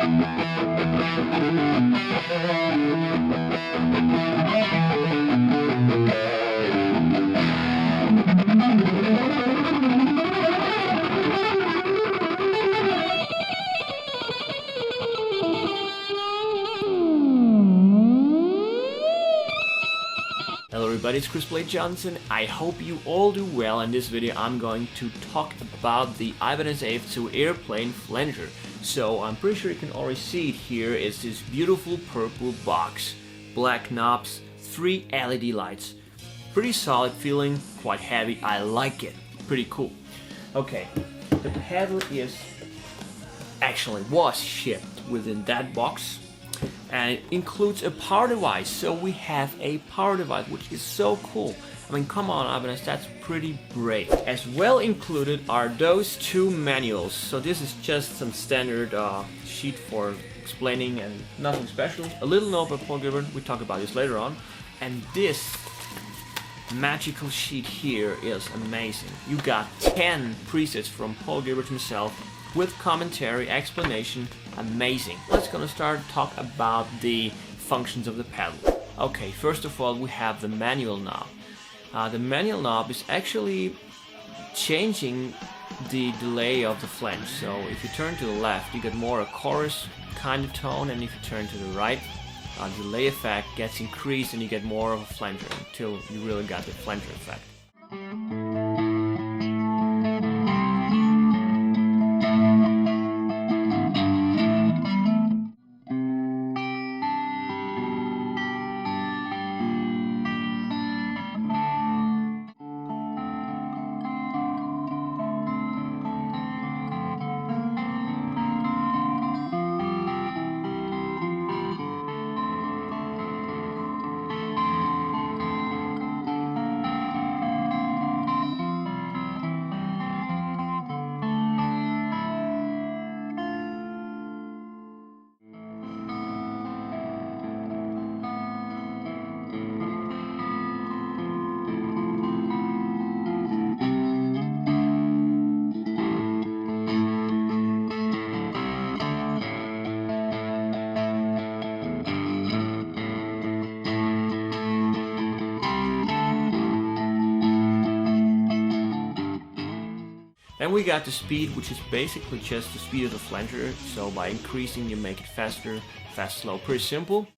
Hello everybody, it's Chris Johnson. I hope you all do well. In this video I'm going to talk about the Ibanez AF2 Airplane Flanger. So I'm pretty sure you can already see it here. It's this beautiful purple box, black knobs, 3 LED lights. Pretty solid feeling, quite heavy. I like it, pretty cool. Okay, the pedal was shipped within that box. And it includes a power device, so we have a power device, which is so cool. I mean, come on, Ibanez, that's pretty brave. As well included are those 2 manuals. So this is just some standard sheet for explaining and nothing special. A little note by Paul Gilbert, we talk about this later on. And this magical sheet here is amazing. You got 10 presets from Paul Gilbert himself, with commentary, explanation, amazing. Let's gonna start talk about the functions of the pedal. Okay, first of all we have the manual knob. The manual knob is actually changing the delay of the flange. So if you turn to the left you get more a chorus kind of tone, and if you turn to the right the delay effect gets increased and you get more of a flanger until you really got the flanger effect. Then we got the speed, which is basically just the speed of the flanger. So by increasing you make it faster, fast, slow, pretty simple.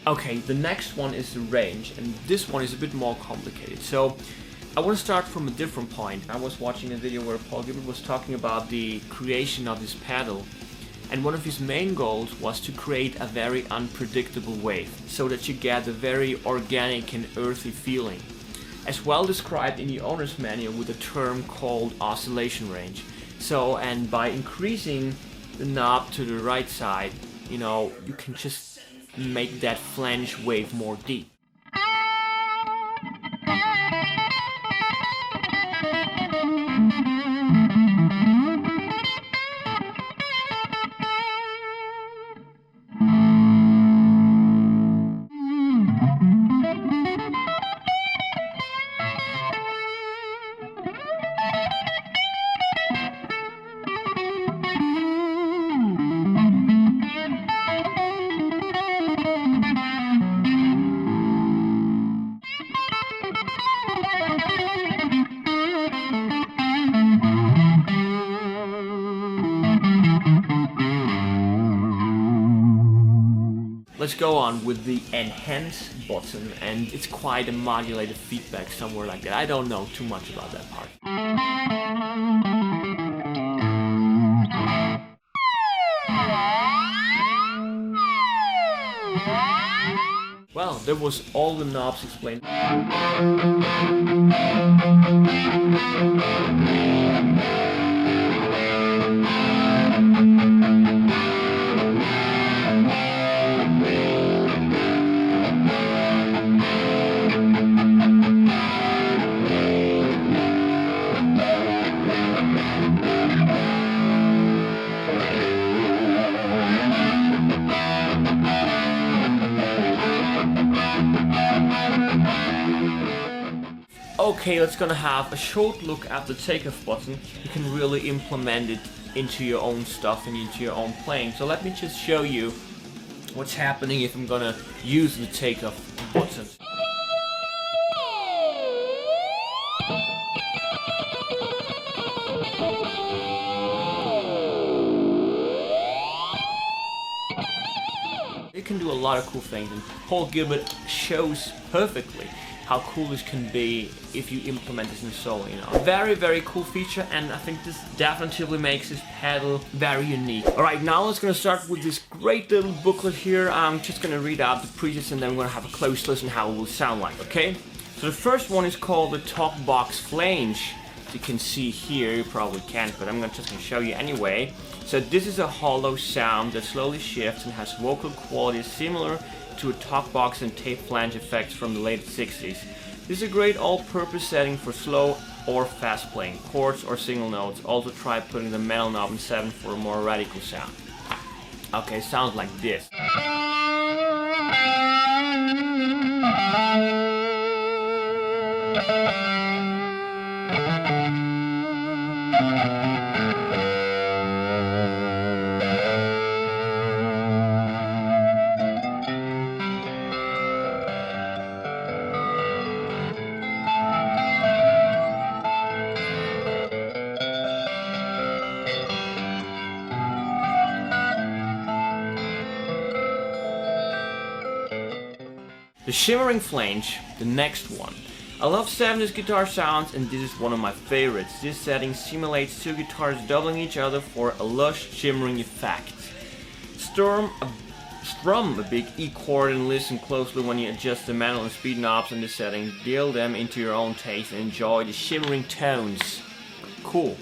Okay, the next one is the range, and this one is a bit more complicated. So I want to start from a different point. I was watching a video where Paul Gilbert was talking about the creation of this pedal, and one of his main goals was to create a very unpredictable wave, so that you get a very organic and earthy feeling, as well described in the owner's manual with a term called oscillation range. So, and by increasing the knob to the right side, you know, you can just make that flange wave more deep. let's go on with the enhance button, and it's quite a modulated feedback, somewhere like that. I don't know too much about that part. Well, there was all the knobs explained. Okay, let's gonna have a short look at the takeoff button. You can really implement it into your own stuff and into your own playing. So let me just show you what's happening if I'm gonna use the takeoff button. It can do a lot of cool things, and Paul Gilbert shows perfectly how cool this can be if you implement this in solo, you know. Very, very cool feature, and I think this definitely makes this pedal very unique. Alright, now let's gonna start with this great little booklet here. I'm just gonna read out the presets and then we're gonna have a close listen how it will sound like, okay? So the first one is called the Box Flange. As you can see here, you probably can't, but I'm just gonna show you anyway. So this is a hollow sound that slowly shifts and has vocal qualities similar to a talk box and tape flange effects from the late 60s. This is a great all-purpose setting for slow or fast playing, chords or single notes. Also try putting the metal knob in 7 for a more radical sound. Okay, sounds like this. The shimmering flange, the next one. I love 70s guitar sounds, and this is one of my favorites. This setting simulates two guitars doubling each other for a lush shimmering effect. Strum a big E chord and listen closely when you adjust the manual and speed knobs in this setting. Deal them into your own taste and enjoy the shimmering tones. Cool.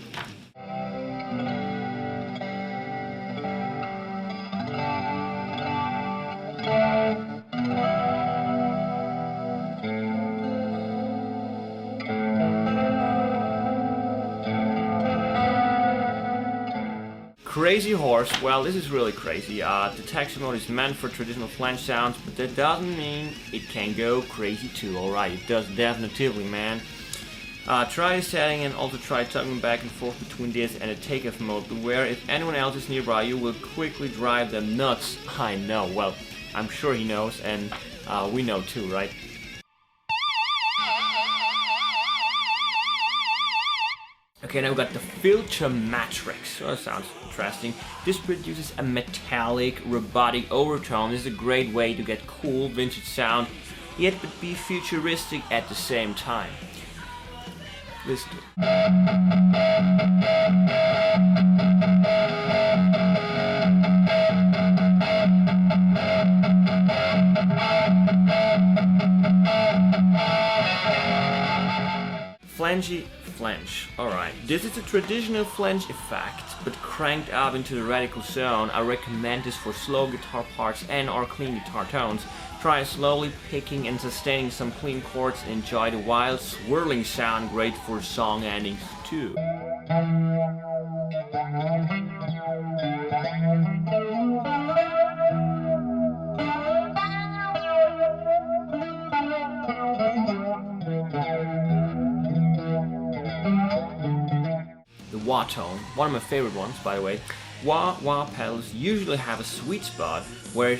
Crazy Horse, well, this is really crazy. The texture mode is meant for traditional flange sounds, but that doesn't mean it can go crazy too. Alright, it does definitely, man. Try the setting and also try toggling back and forth between this and a takeoff mode, where if anyone else is nearby, you will quickly drive them nuts. I know, well, I'm sure he knows, and we know too, right? Okay, now we've got the filter matrix. Oh, that sounds interesting. This produces a metallic, robotic overtone. This is a great way to get cool vintage sound, yet but be futuristic at the same time. Listen to it. Flange. Alright, this is a traditional flange effect, but cranked up into the radical zone. I recommend this for slow guitar parts and or clean guitar tones. Try slowly picking and sustaining some clean chords and enjoy the wild swirling sound, great for song endings too. The wah tone, one of my favorite ones by the way. Wah pedals usually have a sweet spot where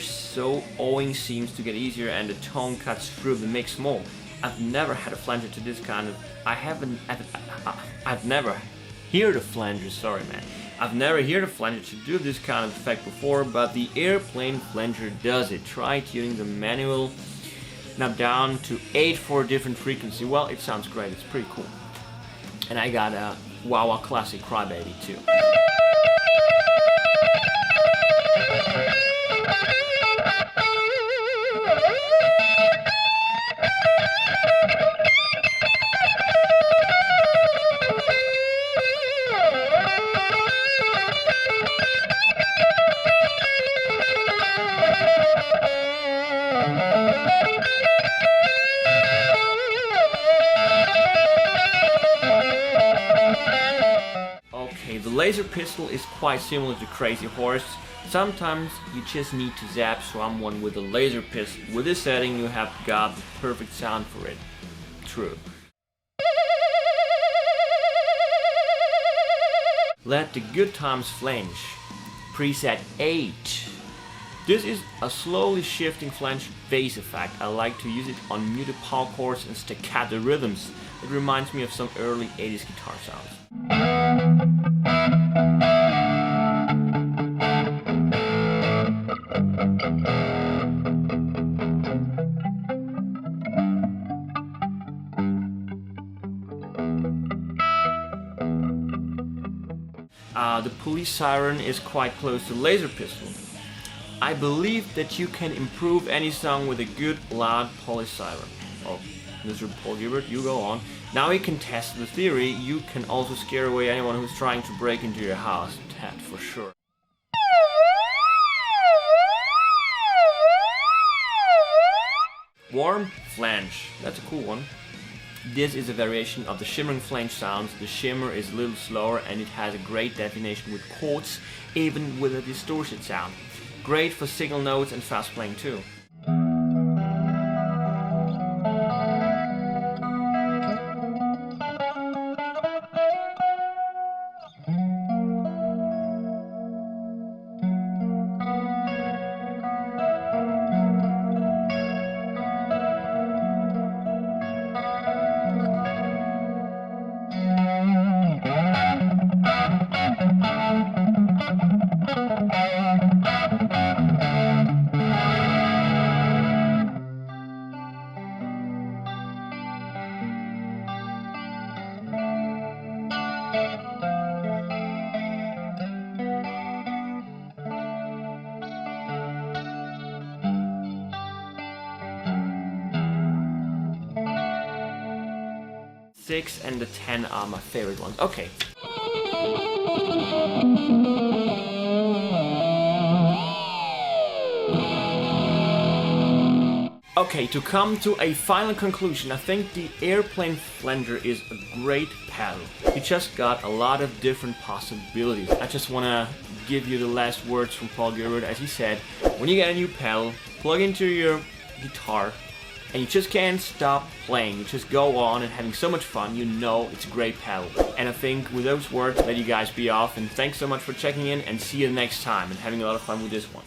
owing seems to get easier and the tone cuts through the mix more. I've never had a flanger to this kind of... I've never heard a flanger, sorry man. I've never heard a flanger to do this kind of effect before, but the Airplane Flanger does it. Try tuning the manual knob down to 8 for a different frequency. Well, it sounds great, it's pretty cool. And I got a Wawa Classic Crybaby too. Okay, the laser pistol is quite similar to Crazy Horse. Sometimes you just need to zap someone with a laser pistol. With this setting you have got the perfect sound for it. True. Let the Good Times Flange. Preset 8. This is a slowly shifting flange bass effect. I like to use it on muted power chords and staccato rhythms. It reminds me of some early 80s guitar sounds. The police siren is quite close to laser pistol. I believe that you can improve any song with a good loud police siren. Oh, Mr. Paul Gilbert, you go on. Now you can test the theory. You can also scare away anyone who's trying to break into your house. That for sure. Warm flange. That's a cool one. This is a variation of the shimmering flange sounds. The shimmer is a little slower and it has a great definition with chords, even with a distorted sound. Great for signal notes and fast playing too. The 6 and the 10 are my favorite ones. Okay. Okay, to come to a final conclusion, I think the Airplane Flanger is a great pedal. It just got a lot of different possibilities. I just wanna give you the last words from Paul Gilbert. As he said, when you get a new pedal, plug into your guitar and you just can't stop playing. You just go on and having so much fun, you know it's a great pedal. And I think with those words, let you guys be off, and thanks so much for checking in, and see you next time and having a lot of fun with this one.